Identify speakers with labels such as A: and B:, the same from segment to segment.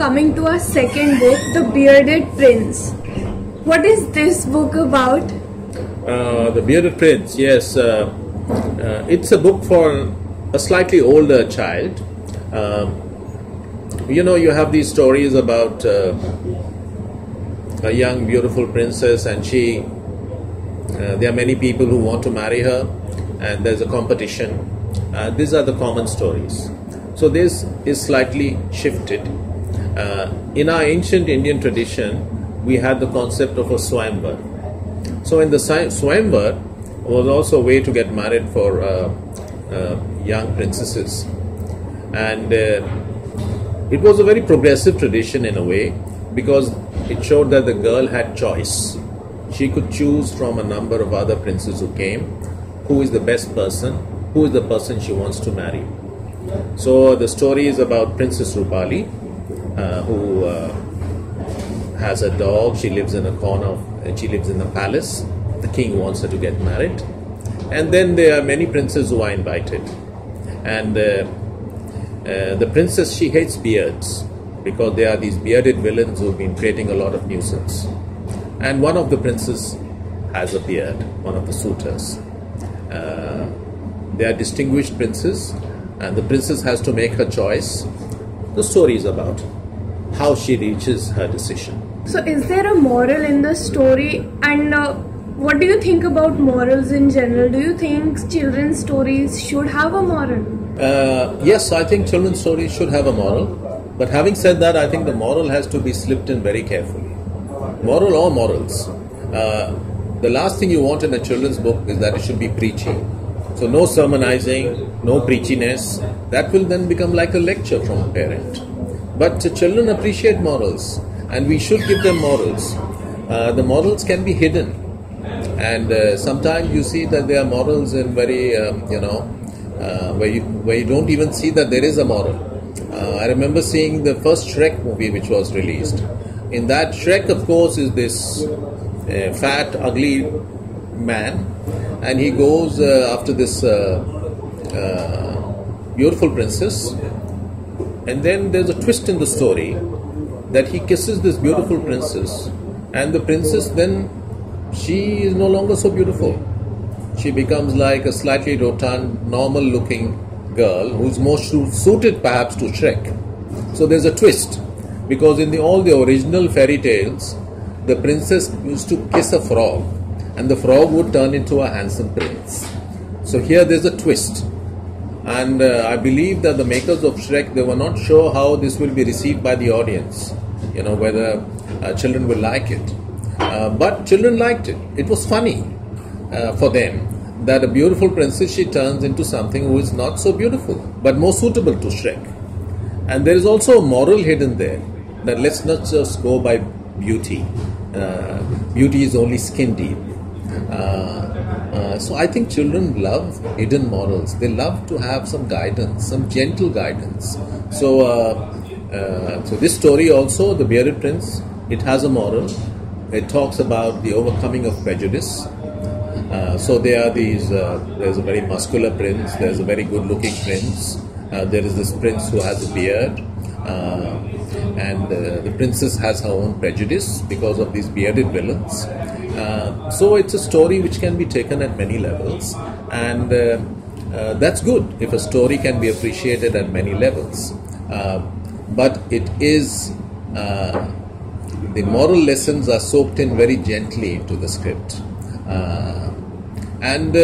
A: coming to our second book, The Bearded Prince. What is this book about?
B: The Bearded Prince, yes. It's a book for a slightly older child. You have these stories about a young beautiful princess, and there are many people who want to marry her, and there's a competition. These are the common stories. So this is slightly shifted. In our ancient Indian tradition, we had the concept of a swayamvar. So in the swayamvar was also a way to get married for young princesses, and it was a very progressive tradition in a way, because it showed that the girl had choice. She could choose from a number of other princes who came, who is the best person, who is the person she wants to marry. So the story is about Princess Rupali, who has a dog. She lives in a corner, and she lives in a palace. The king wants her to get married, and then there are many princes who are invited. And the princess, she hates beards, because there are these bearded villains who have been creating a lot of nuisance. And one of the princes has a beard, one of the suitors. They are distinguished princes, and the princess has to make her choice. The story is about how she reaches her decision.
A: So is there a moral in the story, and what do you think about morals in general? Do you think children's stories should have a moral?
B: Yes, I think children's stories should have a moral. But having said that, I think the moral has to be slipped in very carefully. Moral or morals. The last thing you want in a children's book is that it should be preachy. So no sermonizing, no preachiness. That will then become like a lecture from a parent. But children appreciate morals, and we should give them morals. The morals can be hidden, and sometimes you see that there are morals in very, where you don't even see that there is a moral. I remember seeing the first Shrek movie which was released. In that, Shrek, of course, is this fat, ugly man, and he goes after this beautiful princess, and then there's a twist in the story that he kisses this beautiful princess, and the princess then, she is no longer so beautiful. She becomes like a slightly rotund, normal looking girl who's more suited perhaps to Shrek. So there's a twist, because in all the original fairy tales, the princess used to kiss a frog, and the frog would turn into a handsome prince. So here there's a twist, and I believe that the makers of Shrek, they were not sure how this will be received by the audience, whether children will like it. But children liked it. It was funny for them that a beautiful princess, she turns into something who is not so beautiful, but more suitable to Shrek. And there is also a moral hidden there, that let's not just go by beauty. Beauty is only skin deep. So I think children love hidden morals. They love to have some guidance, some gentle guidance. So this story also, The Bearded Prince, it has a moral. It talks about the overcoming of prejudice. So there are these, there's a very muscular prince, there's a very good looking prince, there is this prince who has a beard, and the princess has her own prejudice because of these bearded villains. So it's a story which can be taken at many levels, and that's good if a story can be appreciated at many levels. But it is, the moral lessons are soaked in very gently into the script. And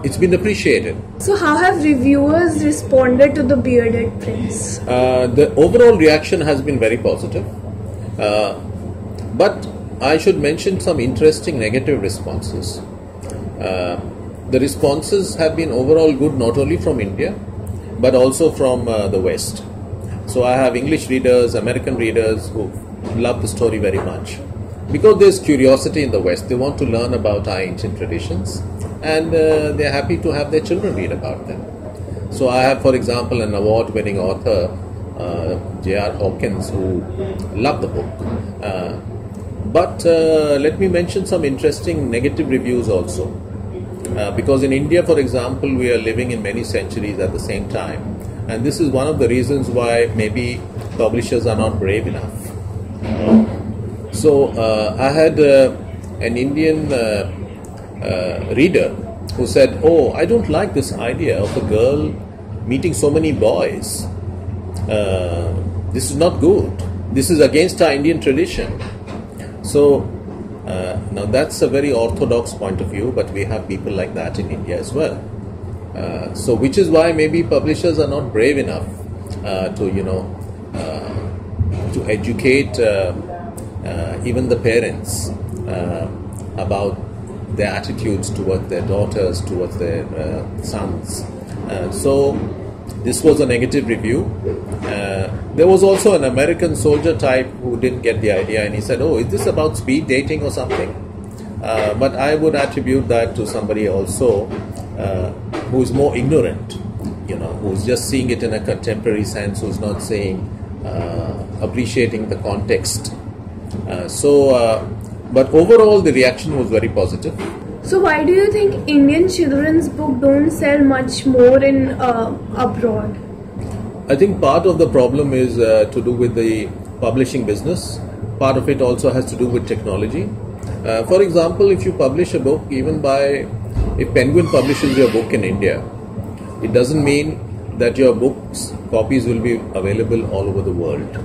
B: it's been appreciated.
A: So how have reviewers responded to The Bearded Prince?
B: The overall reaction has been very positive. But I should mention some interesting negative responses. The responses have been overall good, not only from India, but also from the West. So I have English readers, American readers who love the story very much. Because there's curiosity in the West, they want to learn about our ancient traditions, and they're happy to have their children read about them. So I have, for example, an award-winning author, J.R. Hawkins, who loved the book. But let me mention some interesting negative reviews also. Because in India, for example, we are living in many centuries at the same time. And this is one of the reasons why maybe publishers are not brave enough. So I had an Indian reader who said, "Oh, I don't like this idea of a girl meeting so many boys. This is not good. This is against our Indian tradition." So now that's a very orthodox point of view, but we have people like that in India as well. So which is why maybe publishers are not brave enough to to educate even the parents about their attitudes towards their daughters, towards their sons. So this was a negative review. There was also an American soldier type who didn't get the idea, and he said, "Oh, is this about speed dating or something?" But I would attribute that to somebody also who is more ignorant, who's just seeing it in a contemporary sense, who's not saying, appreciating the context. But overall the reaction was very positive.
A: So why do you think Indian children's book don't sell much more in abroad?
B: I think part of the problem is to do with the publishing business. Part of it also has to do with technology. For example, if you publish a book, if Penguin publishes your book in India, it doesn't mean that your book's copies will be available all over the world.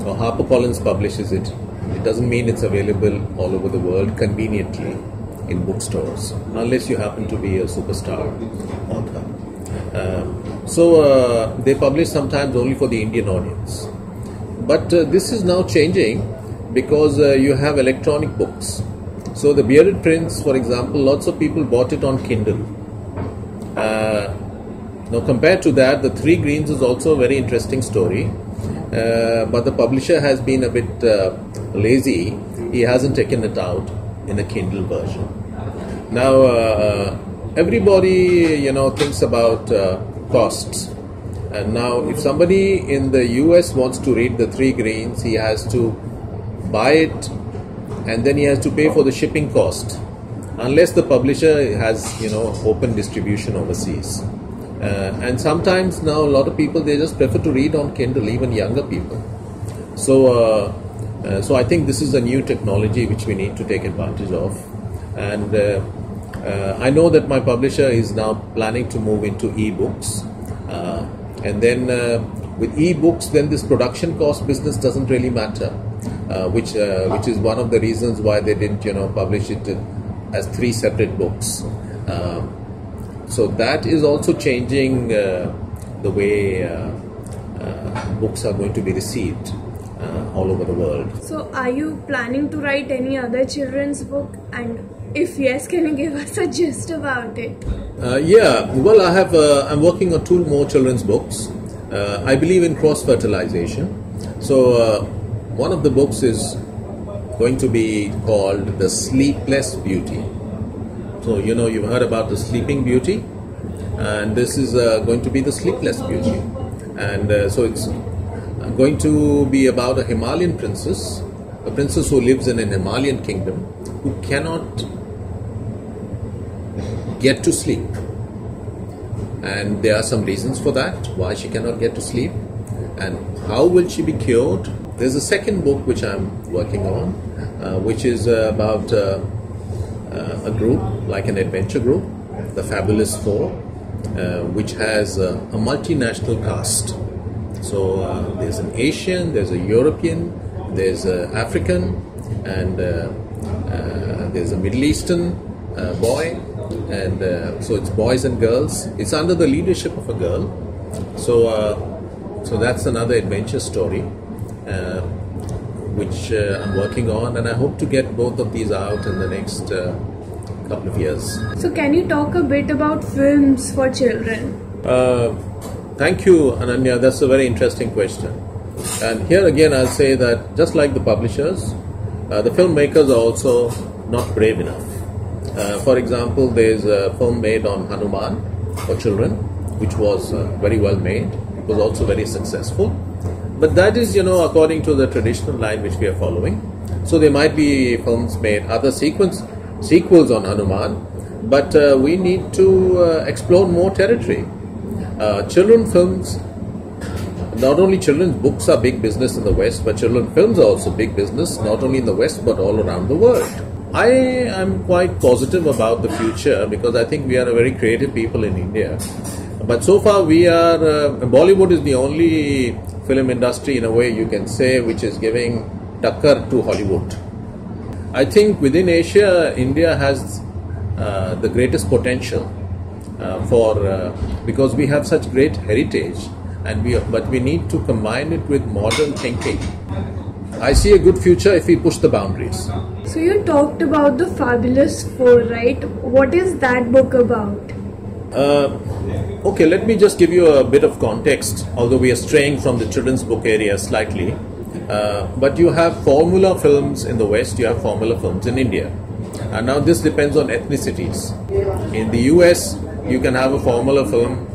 B: Or HarperCollins publishes it. It doesn't mean it's available all over the world conveniently in bookstores, unless you happen to be a superstar author. So they publish sometimes only for the Indian audience. But this is now changing because you have electronic books. So the Bearded Prince, for example, lots of people bought it on Kindle. Now compared to that, The Three Greens is also a very interesting story. But the publisher has been a bit lazy. He hasn't taken it out in a Kindle version. Now everybody thinks about costs, and now if somebody in the US wants to read The Three Greens, he has to buy it and then he has to pay for the shipping cost, unless the publisher has open distribution overseas. And sometimes now a lot of people, they just prefer to read on Kindle, even younger people. So I think this is a new technology which we need to take advantage of. And I know that my publisher is now planning to move into e-books. And then with e-books, then this production cost business doesn't really matter, which is one of the reasons why they didn't publish it as 3 separate books. So that is also changing the way books are going to be received all over the world.
A: So are you planning to write any other children's book? And if yes, can you give us a gist about it?
B: Yeah, well, I'm working on 2 more children's books. I believe in cross-fertilization. So one of the books is going to be called The Sleepless Beauty. So you've heard about the Sleeping Beauty, and this is going to be the Sleepless Beauty. And so it's going to be about a Himalayan princess, a princess who lives in an Himalayan kingdom, who cannot get to sleep. And there are some reasons for that, why she cannot get to sleep, and how will she be cured. There's a second book which I'm working on, which is about a group, like an adventure group, the Fabulous Four, which has a multinational cast. So there's an Asian, there's a European, there's an African, and there's a Middle Eastern boy, and so it's boys and girls. It's under the leadership of a girl. So that's another adventure story which I'm working on, and I hope to get both of these out in the next couple of years.
A: So can you talk a bit about films for children?
B: Thank you, Ananya. That's a very interesting question. And here again, I'll say that just like the publishers, the filmmakers are also not brave enough. For example, there's a film made on Hanuman for children, which was very well made. It was also very successful. But that is, according to the traditional line which we are following. So there might be films made, other sequels on Hanuman, but we need to explore more territory. Children films not only children's books are big business in the West, but children's films are also big business, not only in the West but all around the world. I am quite positive about the future because I think we are a very creative people in India. But so far we are, Bollywood is the only film industry in a way you can say which is giving takkar to Hollywood. I think within Asia, India has the greatest potential because we have such great heritage, but we need to combine it with modern thinking. I see a good future if we push the boundaries.
A: So you talked about the Fabulous Four, right? What is that book about?
B: Okay, let me just give you a bit of context, although we are straying from the children's book area slightly. But you have formula films in the West, you have formula films in India. And now this depends on ethnicities. In the US, you can have a formula film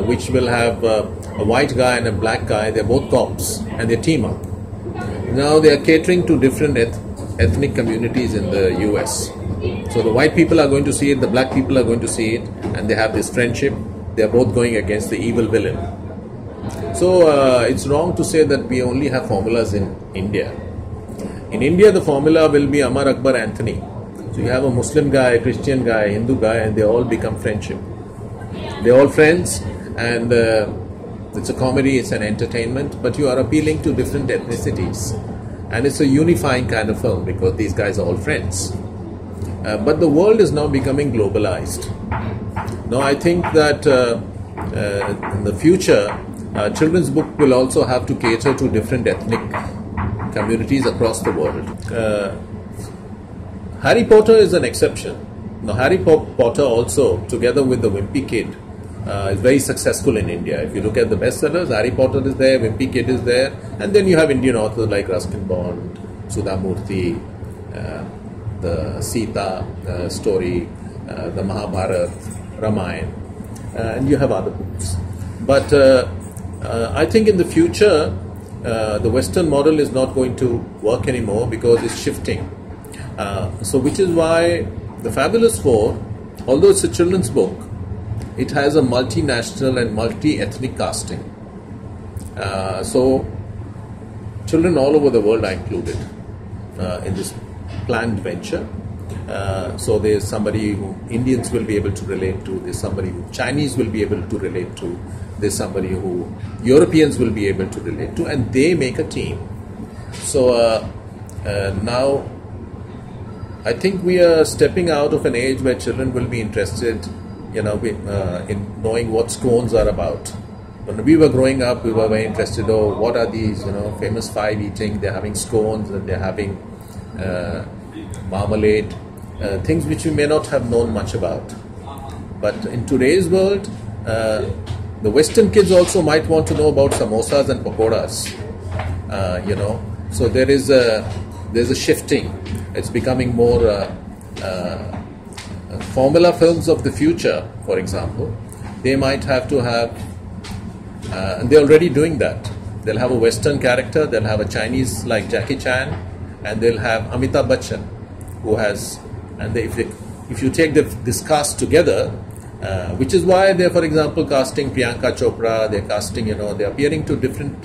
B: which will have a white guy and a black guy. They're both cops and they team up. Now they are catering to different ethnic communities in the US. So the white people are going to see it, the black people are going to see it, and they have this friendship. They are both going against the evil villain. So it's wrong to say that we only have formulas in India. In India, the formula will be Amar Akbar Anthony. So you have a Muslim guy, a Christian guy, a Hindu guy, and they all become friendship. They're all friends, and it's a comedy, it's an entertainment, but you are appealing to different ethnicities. And it's a unifying kind of film because these guys are all friends. But the world is now becoming globalized. Now I think that in the future, children's book will also have to cater to different ethnic communities across the world. Harry Potter is an exception. Now Harry Potter also, together with the Wimpy Kid, is very successful in India. If you look at the bestsellers, Harry Potter is there, Wimpy Kid is there, and then you have Indian authors like Ruskin Bond, Sudha Murthy, the Sita story, the Mahabharata, Ramayana, and you have other books. But I think in the future, the Western model is not going to work anymore because it's shifting. So which is why the Fabulous Four, although it's a children's book, it has a multinational and multi-ethnic casting. So children all over the world are included in this planned venture. So there's somebody who Indians will be able to relate to, there's somebody who Chinese will be able to relate to, there's somebody who Europeans will be able to relate to, and they make a team. So now I think we are stepping out of an age where children will be interested, in knowing what scones are about. When we were growing up, we were very interested, what are these, famous five eating, they're having scones and they're having marmalade, things which we may not have known much about. But in today's world, the Western kids also might want to know about samosas and pakoras, So there's a shifting. It's becoming more formula films of the future, for example. They might have to have, and they're already doing that. They'll have a Western character, they'll have a Chinese like Jackie Chan, and they'll have Amitabh Bachchan, who has, and if you take this cast together, which is why they're, for example, casting Priyanka Chopra, they're casting, they're appearing to different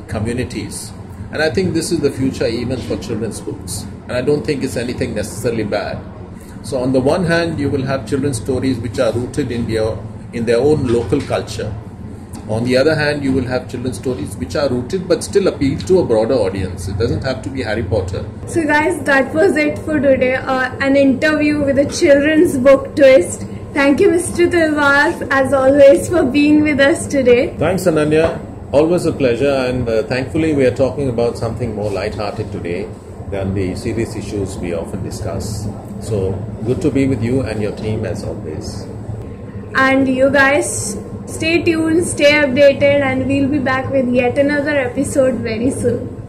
B: communities. And I think this is the future even for children's books. And I don't think it's anything necessarily bad. So on the one hand, you will have children's stories which are rooted in their own local culture. On the other hand, you will have children's stories which are rooted but still appeal to a broader audience. It doesn't have to be Harry Potter.
A: So guys, that was it for today. An interview with a children's book twist. Thank you, Mr. Talwar, as always, for being with us today.
B: Thanks, Ananya. Always a pleasure, and thankfully we are talking about something more light-hearted today than the serious issues we often discuss. So good to be with you and your team as always.
A: And you guys stay tuned, stay updated, and we'll be back with yet another episode very soon.